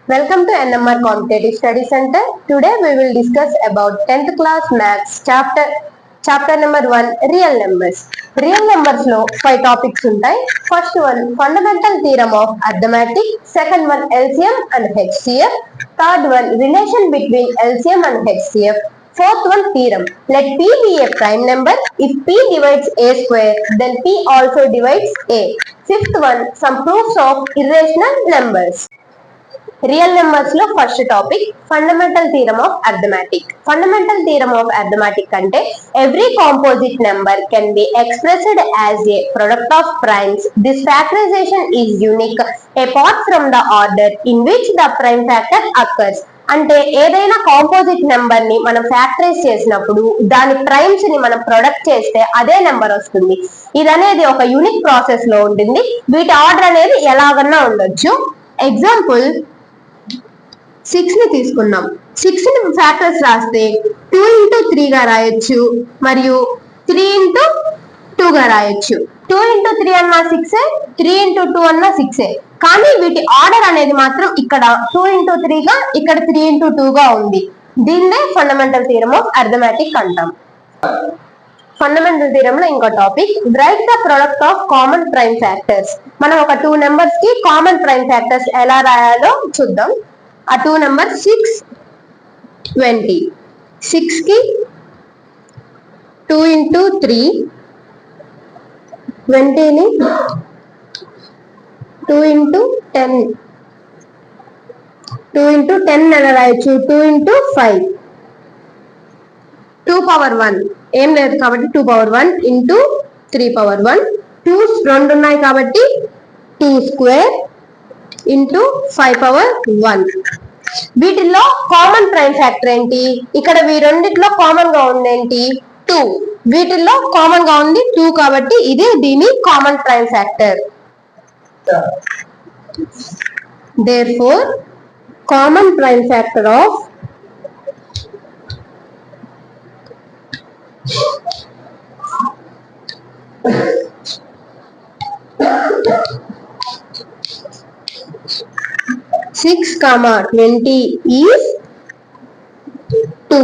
Welcome to NMR Competitive Study Center. Today we will discuss about 10th class maths chapter number 1 real numbers. Real numbers లో 5 topics ఉంటాయి. First one fundamental theorem of arithmetic, second one LCM and HCF, third one relation between LCM and HCF, fourth one theorem. Let P be a prime number. If P divides A square, then P also divides A. Fifth one some proofs of irrational numbers. Real numbers లో first topic fundamental theorem of arithmetic. Fundamental theorem of arithmetic అంటే every composite number can be expressed as a product of primes. This factorisation is unique apart from the order in which the prime factor occurs. అంటే ఏదైనా composite number ని మనం factorise చేసినప్పుడు దాని primes ని మనం product చేస్తే అదే నెంబర్ వస్తుంది. ఇది అనేది ఒక యూనిక్ ప్రాసెస్ లో ఉంటుంది. వీటి ఆర్డర్ అనేది ఎలాగన్నా ఉండొచ్చు. ఎగ్జాంపుల్ 6 ని తీసుకున్నాం. 6 ని ఫ్యాక్టర్స్ రాస్తే 2 into 3 గా రాయొచ్చు మరియు 3 into 2 గా రాయొచ్చు. 2 into 3 అన్నా 6, 3 into 2 అన్నా 6. కానీ వీటి ఆర్డర్ అనేది మాత్రం ఇక్కడ 2 into 3 గా, ఇక్కడ 3 into 2 గా ఉంది. దీన్నే ఫండమెంటల్ థియరం ఆఫ్ అర్థమెటిక్ అంటాం. ఫండమెంటల్ థియరం లో ఇంకో topic right the product of common prime factors. మనం ఒక 2 నెంబర్స్ కి కామన్ ప్రైమ్ ఫ్యాక్టర్స్ ఎలా రాయాలో చూద్దాం. ఆ 2 నెంబర్ 6, 20. 6 కి 2 into 3, 20 ని 2 into 10, 2 into 10 ఎలా రాయొచ్చు, 2 into 5, 2 power 1 ఏం లేదు కాబట్టి 2 power 1 into 3 power 1, 2 రెండు ఉన్నాయి కాబట్టి 2 square into 5 power 1. వీటిల్లో కామన్ ప్రైమ్ ఫ్యాక్టర్ ఏంటి? ఇక్కడ ఈ రెండిట్లో కామన్ గా ఉందేంటి? 2. వీటిల్లో కామన్ గా ఉంది 2 కాబట్టి ఇది దీని common prime factor. Therefore common prime factor of 6, 20 is 2.